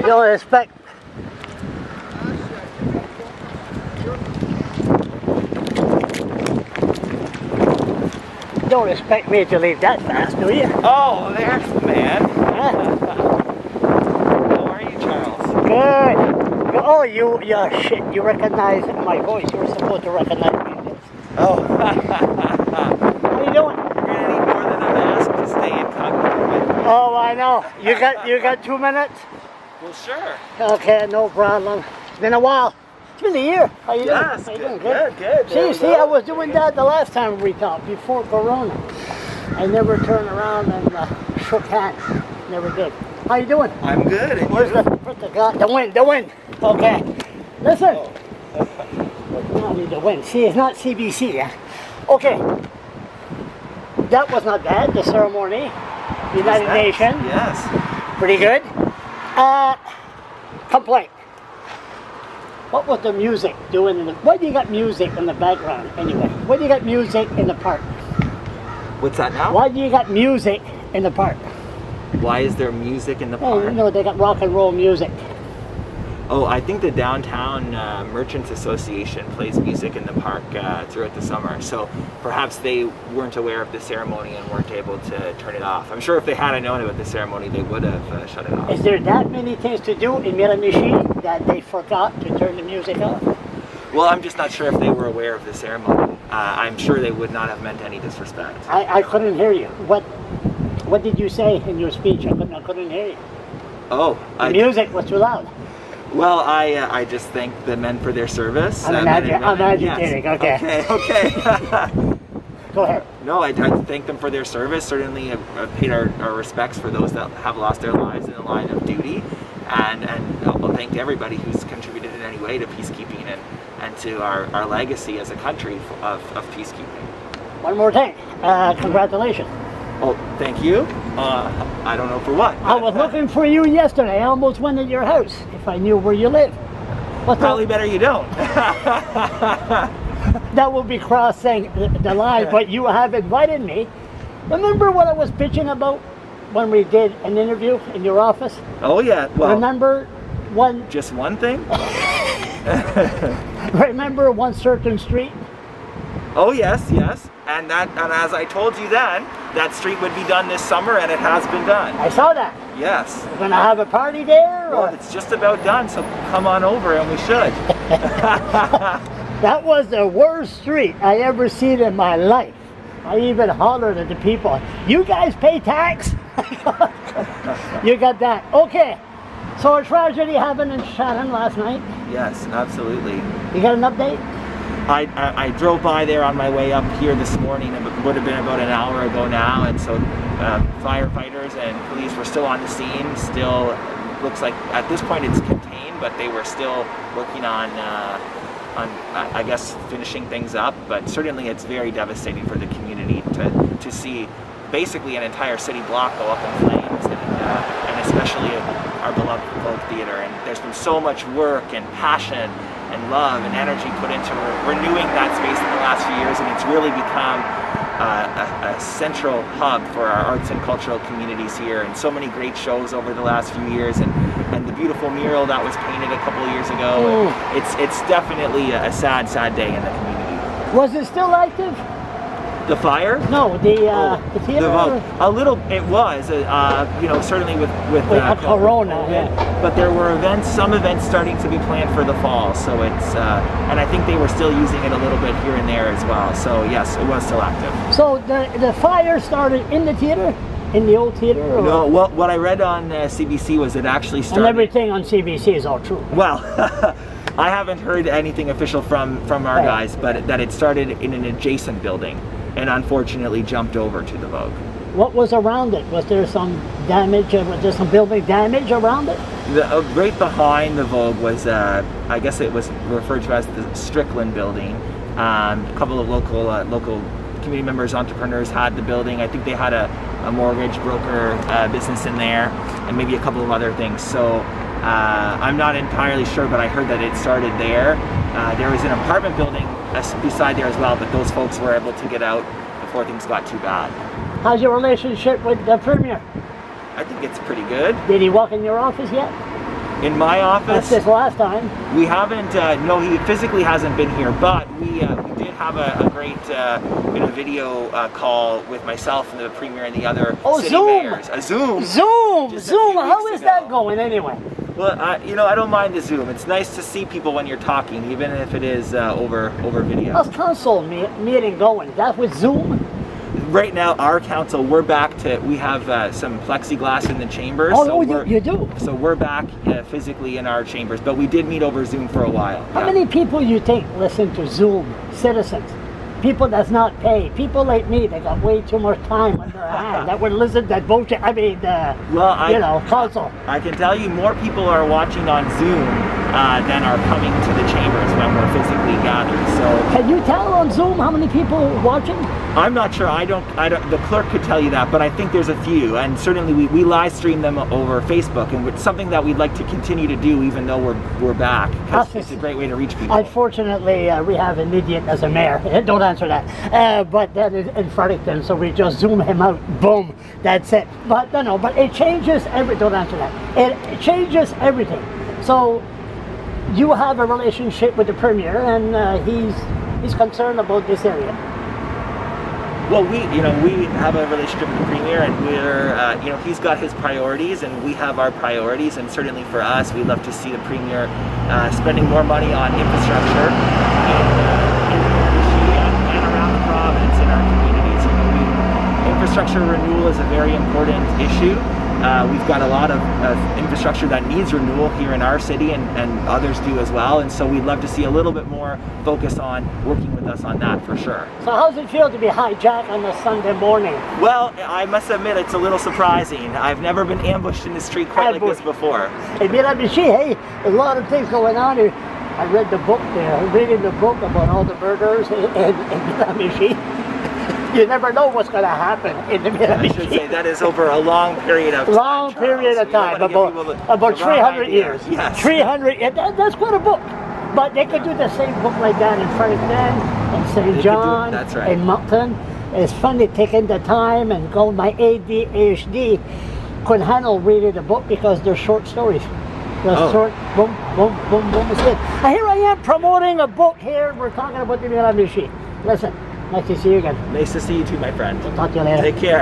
don't expect. Don't expect me to leave that fast, do you? Oh, there's the man. Huh? How are you, Charles? Good. Oh, yeah, shit. You recognize my voice. You were supposed to recognize me. Oh. How you doing? You're gonna need more than a mask to stay incognito. Oh, I know. You got 2 minutes? Well, sure. Okay, no problem. It's been a while. It's been a year. How you doing? Yes, How you good, doing? good. See, I was doing that the last time we talked, before Corona. I never turned around and shook hands. Never did. How you doing? I'm good. And Where's you? the wind? Okay. Listen. No, I need the wind. See, it's not CBC, yeah? Okay. That was not bad, the ceremony. United Nations. Yes. Pretty good. Complaint. What was the music doing why do you got music in the background anyway? Why do you got music in the park? What's that now? Why do you got music in the park? Why is there music in the Oh, park? you know, they got rock and roll music. Oh, I think the Downtown Merchants Association plays music in the park throughout the summer. So perhaps they weren't aware of the ceremony and weren't able to turn it off. I'm sure if they had known about the ceremony, they would have shut it off. Is there that many things to do in Miramichi that they forgot to turn the music off? Well, I'm just not sure if they were aware of the ceremony. I'm sure they would not have meant any disrespect. I couldn't hear you. What did you say in your speech? I couldn't hear you. Oh, The music was too loud. Well, I just thank the men for their service. I'm agitating. Yes. Okay. Go ahead. No, I thank them for their service. Certainly I've paid our respects for those that have lost their lives in the line of duty. And I'll thank everybody who's contributed in any way to peacekeeping and to our legacy as a country of peacekeeping. One more thing. Congratulations. Oh, thank you. I don't know for what. I was looking for you yesterday. I almost went to your house if I knew where you live. Probably better you don't. That would be crossing the line, but you have invited me. Remember what I was bitching about when we did an interview in your office? Oh yeah. Well, remember one? Just one thing? Remember one certain street? Oh yes. And as I told you then, that street would be done this summer, and it has been done. I saw that. Yes. We're gonna have a party there? Well, it's just about done, so come on over and we should. That was the worst street I ever seen in my life. I even hollered at the people, you guys pay tax? You got that. Okay. So a tragedy happened in Shannon last night. Yes, absolutely. You got an update? I drove by there on my way up here this morning. It would have been about an hour ago now, and so firefighters and police were still on the scene. Still, looks like at this point it's contained, but they were still working on I guess finishing things up. But certainly it's very devastating for the community to see basically an entire city block go up in flames, and especially our beloved folk theater. And there's been so much work and passion and love and energy put into renewing that space in the last few years, and it's really become a central hub for our arts and cultural communities here, and so many great shows over the last few years, and the beautiful mural that was painted a couple of years ago. It's definitely a sad day in the community. Was it still active? The fire? No, the theater. A little. It was. Certainly with Corona. Yeah. But there were some events starting to be planned for the fall. So it's, and I think they were still using it a little bit here and there as well. So yes, it was still active. So the fire started in the theater, in the old theater. Or? No. Well, what I read on CBC was it actually started. And everything on CBC is all true. Well. I haven't heard anything official from our guys, but that it started in an adjacent building and unfortunately jumped over to the Vogue. What was around it? Was there some damage? Was there some building damage around it? Right behind the Vogue was, I guess it was referred to as the Strickland building. A couple of local community members, entrepreneurs had the building. I think they had a mortgage broker business in there, and maybe a couple of other things. So I'm not entirely sure, but I heard that it started there. There was an apartment building beside there as well, but those folks were able to get out before things got too bad. How's your relationship with the Premier? I think it's pretty good. Did he walk in your office yet? In my That's office, this last time. we haven't, no, he physically hasn't been here, but we did have a great video call with myself and the Premier and the other city Zoom. mayors. A Zoom. Zoom! Just a Zoom! few How weeks is that ago. going anyway? Well, I don't mind the Zoom. It's nice to see people when you're talking, even if it is over video. How's council meeting going? That with Zoom? Right now, our council, we're back to, we have some plexiglass in the chambers. Oh, so you do? So we're back physically in our chambers, but we did meet over Zoom for a while. How many people you think listen to Zoom? Citizens? People that's not paid. People like me that got way too much time on their hand that would listen to that bullshit. I mean, council. I can tell you more people are watching on Zoom than are coming to the chambers when we're physically gathered. So Can you tell on Zoom how many people watching? I'm not sure. I don't. The clerk could tell you that, but I think there's a few, and certainly we live stream them over Facebook, and it's something that we'd like to continue to do, even though we're back, because it's a great way to reach people. Unfortunately, we have an idiot as a mayor. Don't answer that. But that is in Fredericton, so we just zoom him out. Boom. That's it. But no. But it changes every. Don't answer that. It changes everything. So you have a relationship with the Premier, and he's concerned about this area. Well, we have a relationship with the Premier, and we're, he's got his priorities, and we have our priorities, and certainly for us, we love to see the Premier spending more money on infrastructure in Miramichi and around the province, in our communities. Infrastructure renewal is a very important issue. We've got a lot of infrastructure that needs renewal here in our city, and others do as well, and so we'd love to see a little bit more focus on working with us on that for sure. So how's it feel to be hijacked on a Sunday morning? Well, I must admit it's a little surprising. I've never been ambushed in the street quite like this before. In Miramichi, hey, a lot of things going on here. I read the book there, reading the book about all the murders in Miramichi. You never know what's going to happen in the Miramichi. I should say that is over a long period of time. Long period of time, about 300 years. Yes. 300, that's quite a book. But they could do the same book like that in Fredericton, in St. John, that's right. in Moncton. It's funny taking the time and going, my ADHD couldn't handle reading the book because they're short stories. They're short, boom, boom, boom, boom, it's it. And here I am promoting a book here. We're talking about the Miramichi. Listen, nice to see you again. Nice to see you too, my friend. We'll talk to you later. Take care.